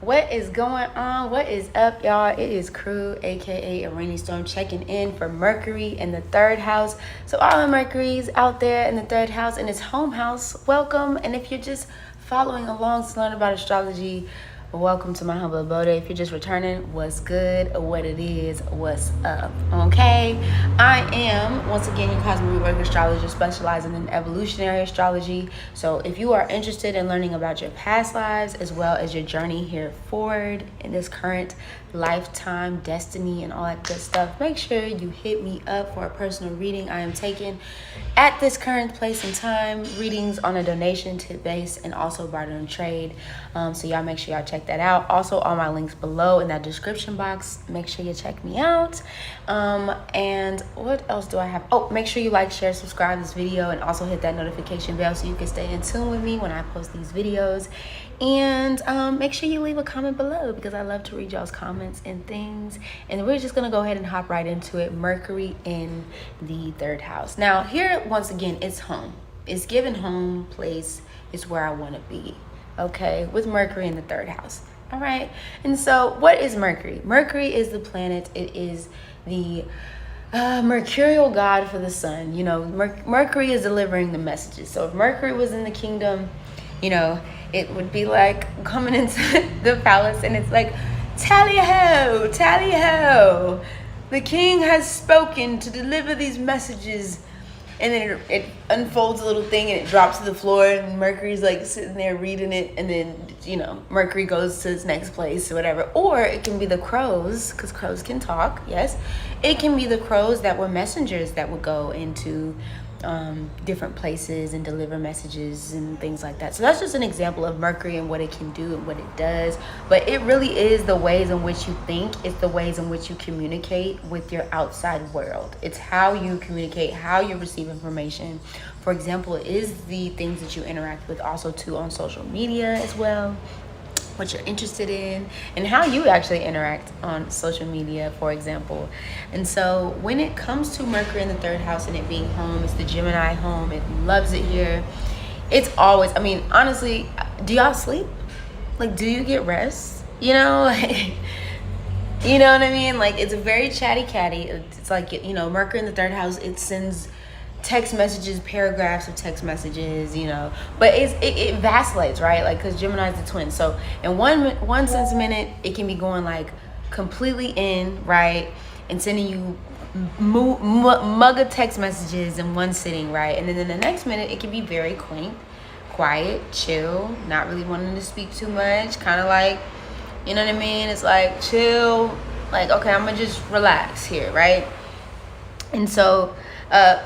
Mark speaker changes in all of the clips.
Speaker 1: What is going on? What is up, y'all? It is Crew, aka a rainy storm, checking in for Mercury in the third house. So all the Mercury's out there in the third house in its home house, welcome. And if you're just following along to learn about astrology, welcome to my humble abode. If you're just returning, what's good, what it is, what's up, okay? I am, once again, your cosmic work astrologer specializing in evolutionary astrology. So if you are interested in learning about your past lives as well as your journey here forward in this current lifetime, destiny, and all that good stuff, make sure you hit me up for a personal reading I am taking at this current place and time. Readings on a donation tip base and also barter and trade. So y'all make sure y'all check that out. Also, all my links below in that description box. Make sure you check me out. And what else do I have? Oh, make sure you like, share, subscribe this video, and also hit that notification bell so you can stay in tune with me when I post these videos. And make sure you leave a comment below because I love to read y'all's comments and things. And we're just gonna go ahead and hop right into it. Mercury in the third house. Now here, once again, it's home. It's given home, place. It's where I want to be. Okay, with Mercury in the third house. All right. And so what is Mercury? Mercury is the planet. It is the mercurial god for the sun. You know, Mercury is delivering the messages. So if Mercury was in the kingdom, you know, it would be like coming into the palace and it's like, tally-ho, tally-ho. The king has spoken to deliver these messages. And then it unfolds a little thing and it drops to the floor and Mercury's like sitting there reading it, and then, you know, Mercury goes to its next place or whatever. Or it can be the crows, because crows can talk. Yes, it can be the crows that were messengers that would go into different places and deliver messages and things like that. So that's just an example of Mercury and what it can do and what it does. But it really is the ways in which you think. It's the ways in which you communicate with your outside world. It's how you communicate, how you receive information. For example, it is the things that you interact with also too on social media as well, what you're interested in, and how you actually interact on social media, for example. And so when it comes to Mercury in the third house and it being home, it's the Gemini home. It loves it here. It's always, I mean, honestly, do y'all sleep? Like, do you get rest? You know, like, you know what I mean? Like, it's a very chatty catty. It's like, you know, Mercury in the third house, it sends text messages, paragraphs of text messages, you know, but it vacillates, right? Like, because Gemini is the twin, so in one sense minute it can be going like completely in, right, and sending you mug of text messages in one sitting, right, and then in the next minute it can be very quaint, quiet, chill, not really wanting to speak too much, kind of like, you know what I mean, it's like chill, like, okay, I'm gonna just relax here, right? And so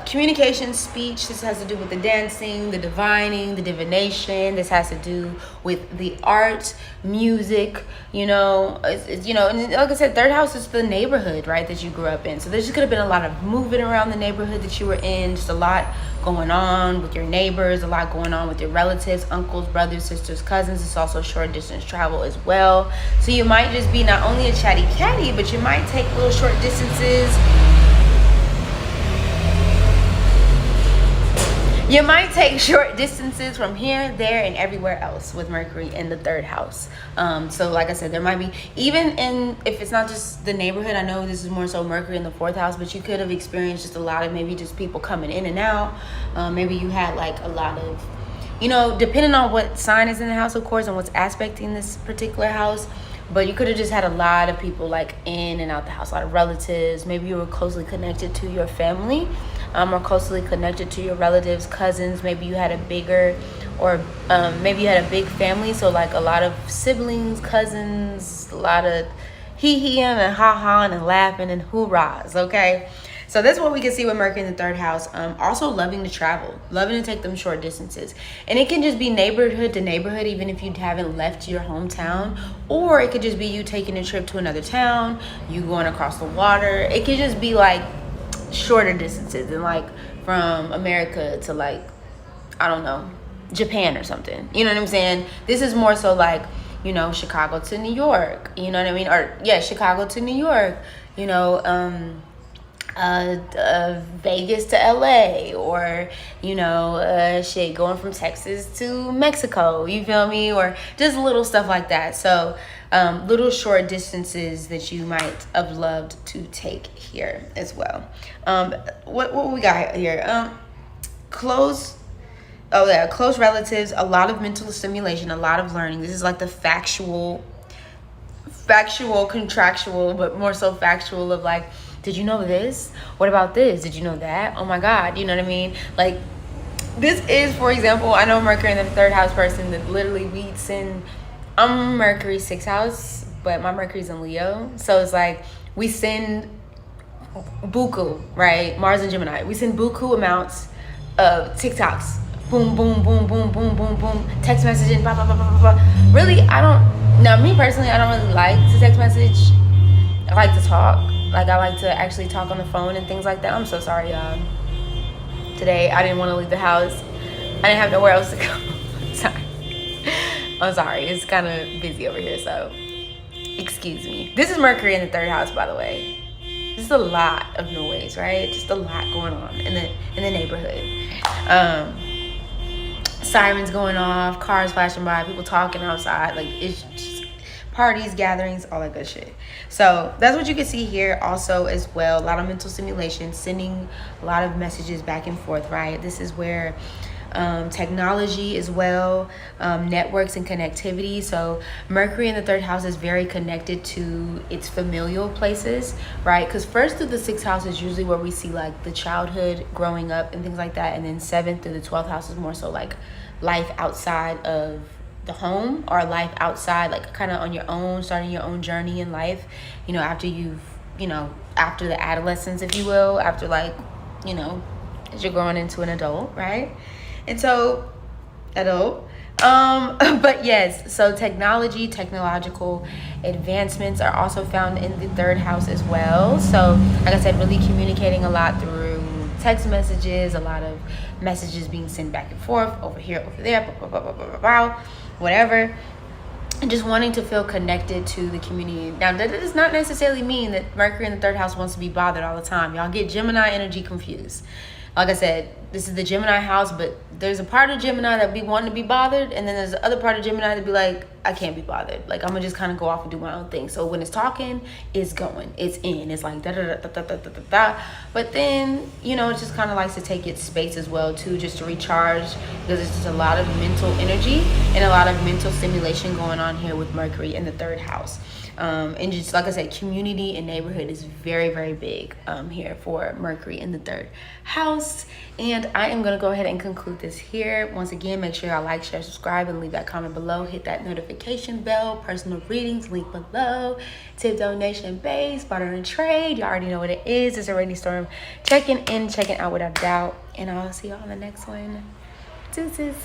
Speaker 1: communication, speech, this has to do with the dancing, the divining, the divination. This has to do with the art, music, you know, you know, and like I said, third house is the neighborhood, right, that you grew up in. So there just could have been a lot of moving around the neighborhood that you were in, just a lot going on with your neighbors, a lot going on with your relatives, uncles, brothers, sisters, cousins. It's also short distance travel as well. So you might just be not only a chatty catty, but you might take little short distances. You might take short distances from here, there, and everywhere else with Mercury in the third house. So like I said, there might be, even in, if it's not just the neighborhood, I know this is more so Mercury in the fourth house, but you could have experienced just a lot of maybe just people coming in and out. Maybe you had like a lot of, you know, depending on what sign is in the house, of course, and what's aspecting this particular house. But you could have just had a lot of people like in and out the house, a lot of relatives. Maybe you were closely connected to your family, or closely connected to your relatives, cousins. Maybe you had a bigger, or maybe you had a big family. So like a lot of siblings, cousins, a lot of hee-heeing and ha-ha and laughing and hoorahs, okay? So that's what we can see with Mercury in the third house. Also loving to travel, loving to take them short distances. And it can just be neighborhood to neighborhood, even if you haven't left your hometown. Or it could just be you taking a trip to another town, you going across the water. It could just be like shorter distances, and like from America to like, I don't know, Japan or something. You know what I'm saying? This is more so like, you know, Chicago to New York. You know what I mean? Or yeah, Chicago to New York. You know, Vegas to LA, or shit, going from Texas to Mexico, you feel me, or just little stuff like that. So little short distances that you might have loved to take here as well. What we got here? Close relatives, a lot of mental stimulation, a lot of learning. This is like the factual, contractual, but more so factual of like, did you know this? What about this? Did you know that? Oh my God, you know what I mean? Like, this is, for example, I know Mercury in the third house person that literally we send, I'm Mercury 6th house, but my Mercury's in Leo. So it's like, we send buku, right? Mars and Gemini. We send buku amounts of TikToks. Boom, boom, boom, boom, boom, boom, boom. Text messaging, blah, blah, blah, blah, blah. Really, me personally, I don't really like to text message. I like to talk. Like, I like to actually talk on the phone and things like that. I'm so sorry, y'all. Today, I didn't want to leave the house. I didn't have nowhere else to go. Sorry. I'm sorry. It's kind of busy over here, so excuse me. This is Mercury in the third house, by the way. This is a lot of noise, right? Just a lot going on in the neighborhood. Sirens going off, cars flashing by, people talking outside. Like, it's just parties, gatherings, all that good shit. So that's what you can see here also as well. A lot of mental stimulation, sending a lot of messages back and forth, right? This is where technology as well, networks and connectivity. So Mercury in the third house is very connected to its familial places, right? Because first through the 6th house is usually where we see like the childhood growing up and things like that. And then 7th through the 12th house is more so like life outside of the home, or life outside, like kind of on your own, starting your own journey in life, after you've, after the adolescence, if you will, after like, as you're growing into an adult, right? And so, but yes, so technological advancements are also found in the third house as well. So, like I said, really communicating a lot through text messages, a lot of messages being sent back and forth, over here, over there, blah, blah, blah, blah, blah, blah, whatever. And just wanting to feel connected to the community. Now, that does not necessarily mean that Mercury in the third house wants to be bothered all the time. Y'all get Gemini energy confused. Like I said, this is the Gemini house, but there's a part of Gemini that be wanting to be bothered, and then there's the other part of Gemini that be like, I can't be bothered. Like, I'm gonna just kind of go off and do my own thing. So when it's talking, it's going, it's in, it's like da da da da da da da da. But then, it just kind of likes to take its space as well too, just to recharge, because it's just a lot of mental energy and a lot of mental stimulation going on here with Mercury in the third house. And just like I said, community and neighborhood is very, very big here for Mercury in the third house. And I am going to go ahead and conclude this here. Once again, make sure y'all like, share, subscribe, and leave that comment below. Hit that notification bell. Personal readings, link below. Tip donation base, barter and trade. Y'all already know what it is. It's a rainy storm. Checking in, checking out without doubt. And I'll see y'all on the next one. Deuces.